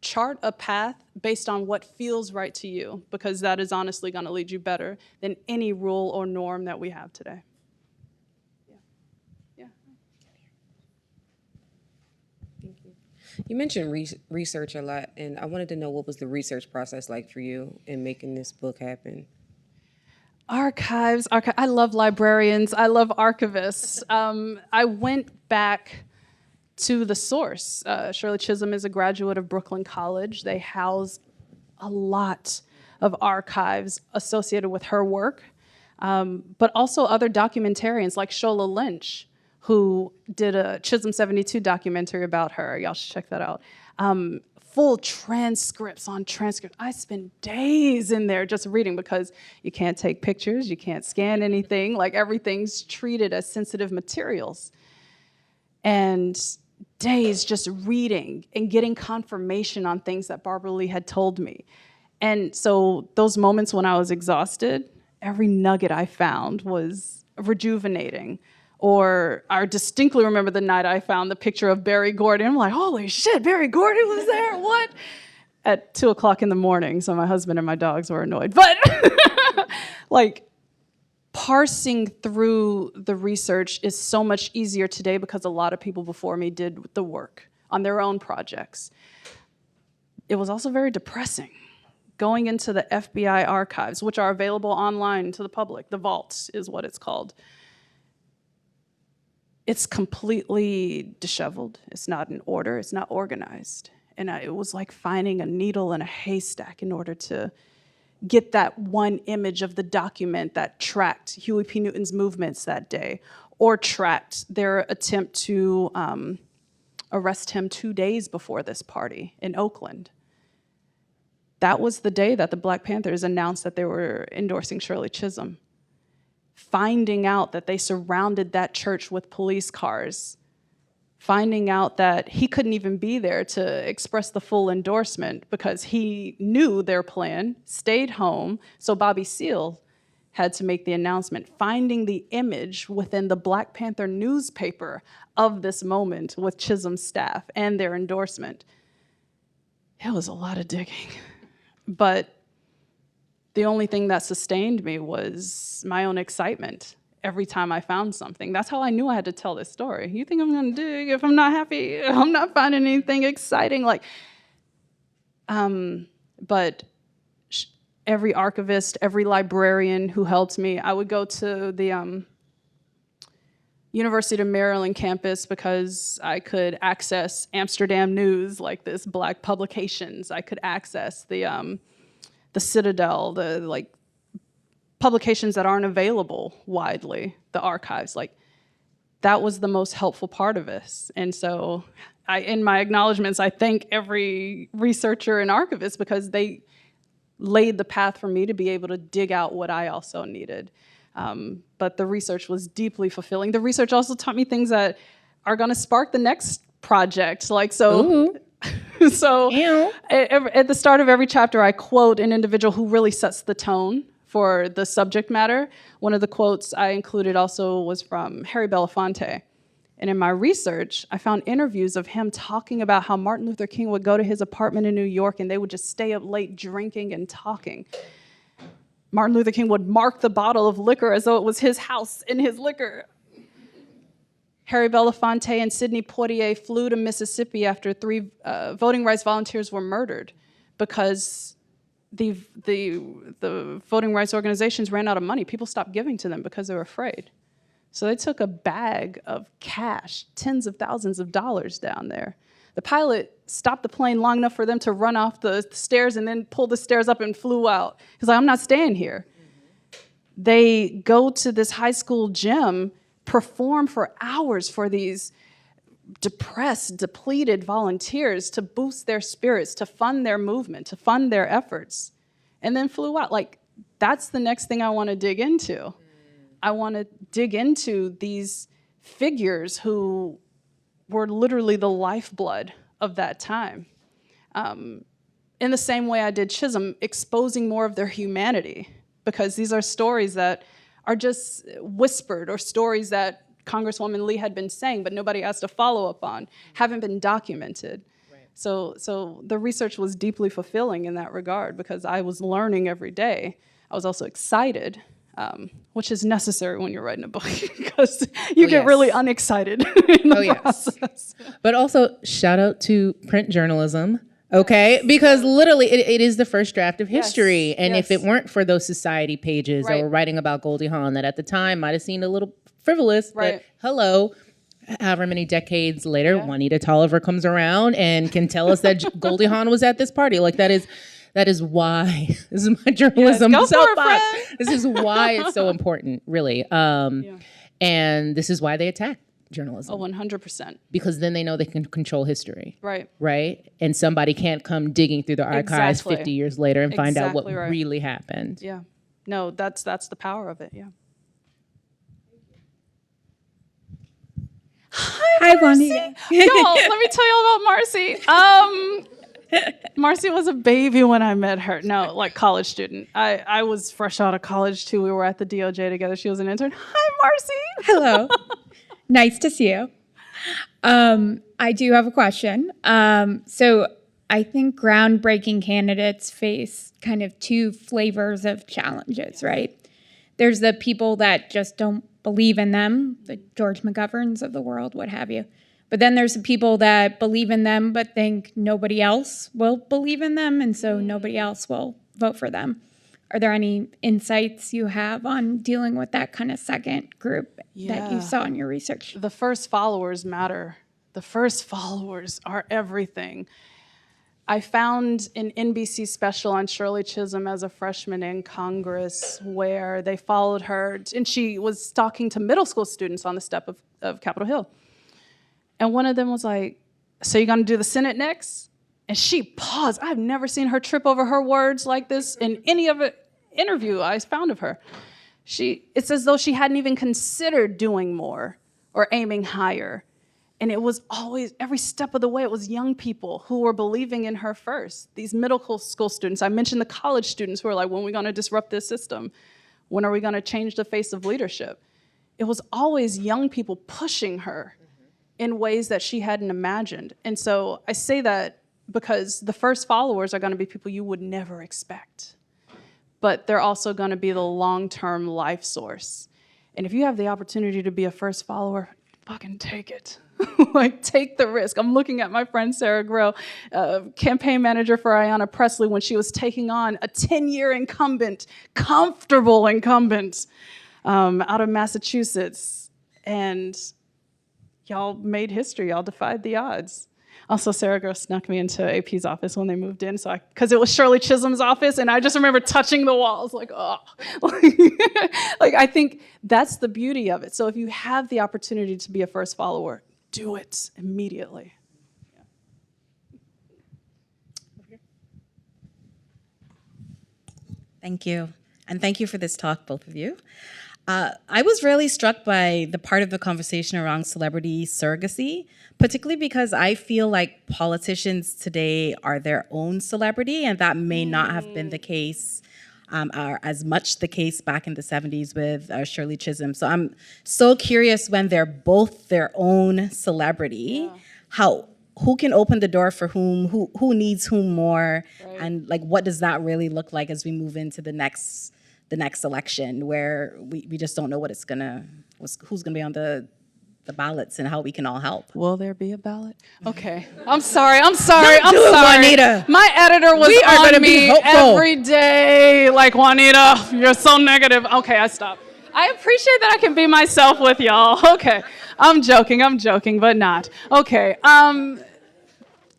Chart a path based on what feels right to you, because that is honestly going to lead you better than any rule or norm that we have today. You mentioned research a lot, and I wanted to know, what was the research process like for you in making this book happen? Archives. I love librarians. I love archivists. I went back to the source. Shirley Chisholm is a graduate of Brooklyn College. They house a lot of archives associated with her work, but also other documentarians like Shola Lynch, who did a Chisholm 72 documentary about her. Y'all should check that out. Full transcripts on transcripts. I spent days in there just reading, because you can't take pictures, you can't scan anything, like everything's treated as sensitive materials. And days just reading and getting confirmation on things that Barbara Lee had told me. And so those moments when I was exhausted, every nugget I found was rejuvenating, Or I distinctly remember the night I found the picture of Barry Gordon. I'm like, holy shit, Barry Gordon was there, what? At 2 o'clock in the morning, so my husband and my dogs were annoyed. But like, parsing through the research is so much easier today because a lot of people before me did the work on their own projects. It was also very depressing. Going into the FBI archives, which are available online to the public, the vault is what it's called. It's completely disheveled. It's not in order. It's not organized. And it was like finding a needle in a haystack in order to get that one image of the document that tracked Huey P. Newton's movements that day, or tracked their attempt to arrest him 2 days before this party in Oakland. That was the day that the Black Panthers announced that they were endorsing Shirley Chisholm. Finding out that they surrounded that church with police cars, finding out that he couldn't even be there to express the full endorsement because he knew their plan, stayed home, so Bobby Seale had to make the announcement. Finding the image within the Black Panther newspaper of this moment with Chisholm's staff and their endorsement. It was a lot of digging. But the only thing that sustained me was my own excitement every time I found something. That's how I knew I had to tell this story. You think I'm gonna dig if I'm not happy, if I'm not finding anything exciting? Like, but every archivist, every librarian who helped me, I would go to the University of Maryland campus because I could access Amsterdam News, like this Black publications. I could access the Citadel, the like publications that aren't available widely, the archives. Like, that was the most helpful part of this. And so in my acknowledgments, I thank every researcher and archivist because they laid the path for me to be able to dig out what I also needed. But the research was deeply fulfilling. The research also taught me things that are gonna spark the next project. Like, so, at the start of every chapter, I quote an individual who really sets the tone for the subject matter. One of the quotes I included also was from Harry Belafonte. And in my research, I found interviews of him talking about how Martin Luther King would go to his apartment in New York and they would just stay up late drinking and talking. Martin Luther King would mark the bottle of liquor as though it was his house and his liquor. Harry Belafonte and Sidney Poitier flew to Mississippi after 3 voting rights volunteers were murdered because the voting rights organizations ran out of money. People stopped giving to them because they were afraid. So they took a bag of cash, tens of thousands of dollars down there. The pilot stopped the plane long enough for them to run off the stairs and then pull the stairs up and flew out. He's like, I'm not staying here. They go to this high school gym, perform for hours for these depressed, depleted volunteers to boost their spirits, to fund their movement, to fund their efforts, and then flew out. Like, that's the next thing I want to dig into. I want to dig into these figures who were literally the lifeblood of that time. In the same way I did Chisholm, exposing more of their humanity, because these are stories that are just whispered, or stories that Congresswoman Lee had been saying, but nobody asked to follow up on, haven't been documented. Right. So the research was deeply fulfilling in that regard because I was learning every day. I was also excited, which is necessary when you're writing a book because you get really unexcited in the process. But also, shout out to print journalism, okay? Because literally, it is the first draft of history. And if it weren't for those society pages that were writing about Goldie Hawn, that at the time might have seemed a little frivolous, but hello, however many decades later, Juanita Tolliver comes around and can tell us that Goldie Hawn was at this party. Like, that is why this is my journalism soapbox. This is why it's so important, really. And this is why they attack journalism. Oh, 100%. Because then they know they can control history. Right. Right? And somebody can't come digging through the archives 50 years later and find out what really happened. Yeah. No, that's the power of it, Hi, Marcy. Y'all, let me tell you about Marcy. Marcy was a baby when I met her. No, like college student. I was fresh out of college too. We were at the DOJ together. She was an intern. Hi, Marcy. Hello. Nice to see you. I do have a question. So I think groundbreaking candidates face kind of two flavors of challenges, right? There's the people that just don't believe in them, the George McGoverns of the world, what have you. But then there's the people that believe in them but think nobody else will believe in them, and so nobody else will vote for them. Are there any insights you have on dealing with that kind of second group that you saw in your research? The first followers matter. The first followers are everything. I found an NBC special on Shirley Chisholm as a freshman in Congress where they followed her, and she was talking to middle school students on the step of Capitol Hill. And one of them was like, so you're gonna do the Senate next? And she paused. I've never seen her trip over her words like this in any of an interview I found of her. It's as though she hadn't even considered doing more or aiming higher. And it was always, every step of the way, it was young people who were believing in her first. These middle school students, I mentioned the college students who were like, when are we gonna disrupt this system? When are we gonna change the face of leadership? It was always young people pushing her in ways that she hadn't imagined. And so I say that because the first followers are gonna be people you would never expect. But they're also gonna be the long-term life source. And if you have the opportunity to be a first follower, fucking take it. Like, take the risk. I'm looking at my friend Sarah Grow, campaign manager for Ayanna Pressley, when she was taking on a 10-year incumbent, comfortable incumbent, out of Massachusetts. And y'all made history. Y'all defied the odds. Also, Sarah Grow snuck me into AP's office when they moved in, so because it was Shirley Chisholm's office, and I just remember touching the walls, like, oh. Like, I think that's the beauty of it. So if you have the opportunity to be a first follower, do it immediately. Thank you. And thank you for this talk, both of you. I was really struck by the part of the conversation around celebrity surrogacy, particularly because I feel like politicians today are their own celebrity, and that may not have been the case, or as much the case back in the 70s with Shirley Chisholm. So I'm so curious, when they're both their own celebrity, who can open the door for whom, who needs whom more, right. And like, what does that really look like as we move into the next election, where we just don't know who's gonna be on the ballots and how we can all help. Will there be a ballot? Okay. I'm sorry. Juanita. My editor was on me every day. Like, Juanita, you're so negative. Okay, I stopped. I appreciate that I can be myself with y'all. Okay. I'm joking, but not. Okay.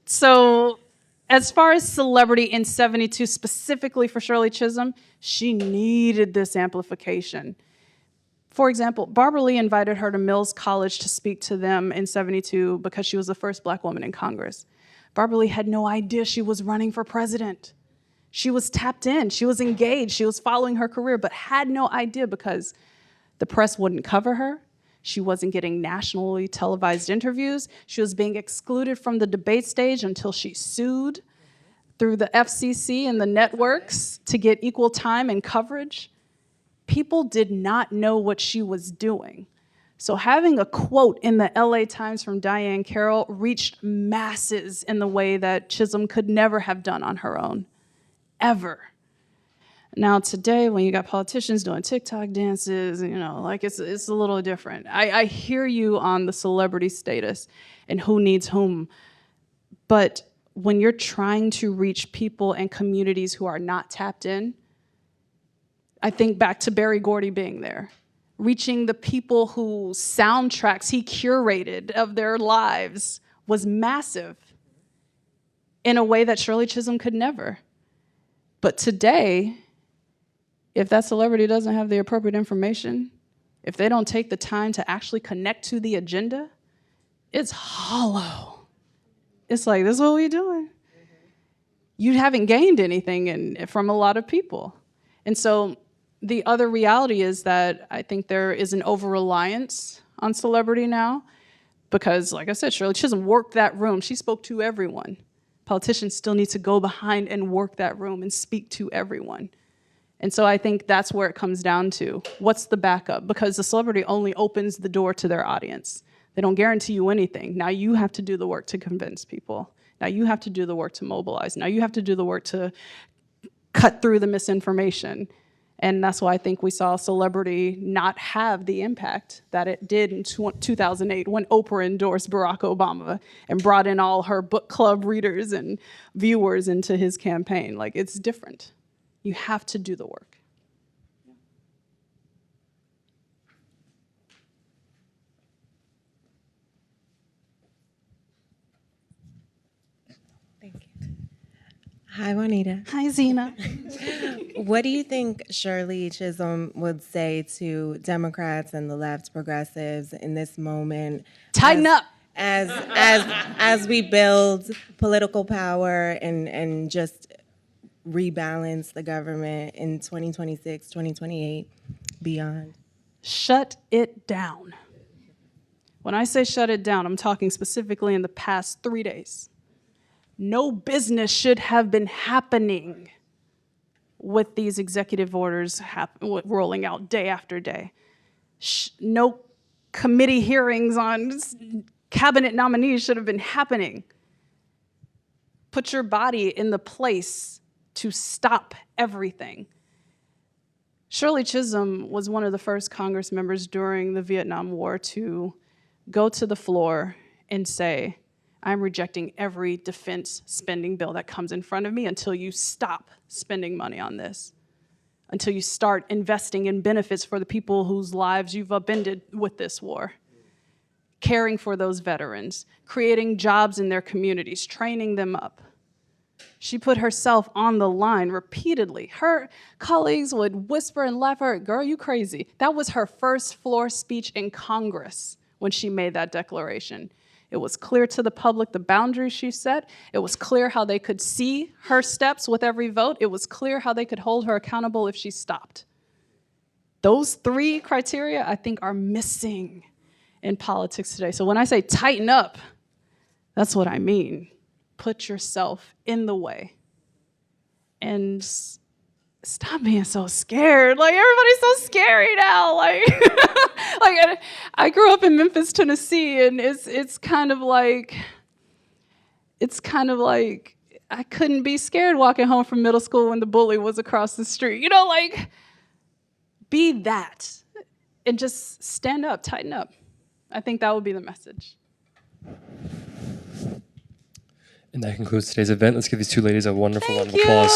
So as far as celebrity in 72, specifically for Shirley Chisholm, she needed this amplification. For example, Barbara Lee invited her to Mills College to speak to them in 72 because she was the first Black woman in Congress. Barbara Lee had no idea she was running for president. She was tapped in, she was engaged, she was following her career, but had no idea because the press wouldn't cover her. She wasn't getting nationally televised interviews. She was being excluded from the debate stage until she sued through the FCC and the networks to get equal time and coverage. People did not know what she was doing. So having a quote in the LA Times from Diahann Carroll reached masses in the way that Chisholm could never have done on her own, ever. Now today, when you got politicians doing TikTok dances, like it's a little different. I hear you on the celebrity status and who needs whom, but when you're trying to reach people and communities who are not tapped in, I think back to Berry Gordy being there, reaching the people whose soundtracks he curated of their lives was massive in a way that Shirley Chisholm could never. But today, if that celebrity doesn't have the appropriate information, if they don't take the time to actually connect to the agenda, it's hollow. It's like, this is what we're doing. You haven't gained anything from a lot of people. And so the other reality is that I think there is an over-reliance on celebrity now because, like I said, Shirley Chisholm worked that room. She spoke to everyone. Politicians still need to go behind and work that room and speak to everyone. And so I think that's where it comes down to. What's the backup? Because the celebrity only opens the door to their audience. They don't guarantee you anything. Now you have to do the work to convince people. Now you have to do the work to mobilize. Now you have to do the work to cut through the misinformation. And that's why I think we saw celebrity not have the impact that it did in 2008 when Oprah endorsed Barack Obama and brought in all her book club readers and viewers into his campaign. Like, it's different. You have to do the work. Hi, Juanita. Hi, Zena. What do you think Shirley Chisholm would say to Democrats and the left progressives in this moment? Tighten up. As we build political power and just rebalance the government in 2026, 2028, beyond? Shut it down. When I say shut it down, I'm talking specifically in the past 3 days. No business should have been happening with these executive orders rolling out day after day. No committee hearings on cabinet nominees should have been happening. Put your body in the place to stop everything. Shirley Chisholm was one of the first Congress members during the Vietnam War to go to the floor and say, I'm rejecting every defense spending bill that comes in front of me until you stop spending money on this, until you start investing in benefits for the people whose lives you've upended with this war, caring for those veterans, creating jobs in their communities, training them up. She put herself on the line repeatedly. Her colleagues would whisper and laugh at her, girl, you crazy. That was her first floor speech in Congress when she made that declaration. It was clear to the public the boundaries she set. It was clear how they could see her steps with every vote. It was clear how they could hold her accountable if she stopped. Those 3 criteria, I think, are missing in politics today. So when I say tighten up, that's what I mean. Put yourself in the way. And stop being so scared. Like, everybody's so scary now. Like, I grew up in Memphis, Tennessee, and it's kind of like I couldn't be scared walking home from middle school when the bully was across the street. You know, like, be that and just stand up, tighten up. I think that would be the message. And that concludes today's event. Let's give these 2 ladies a wonderful round of applause.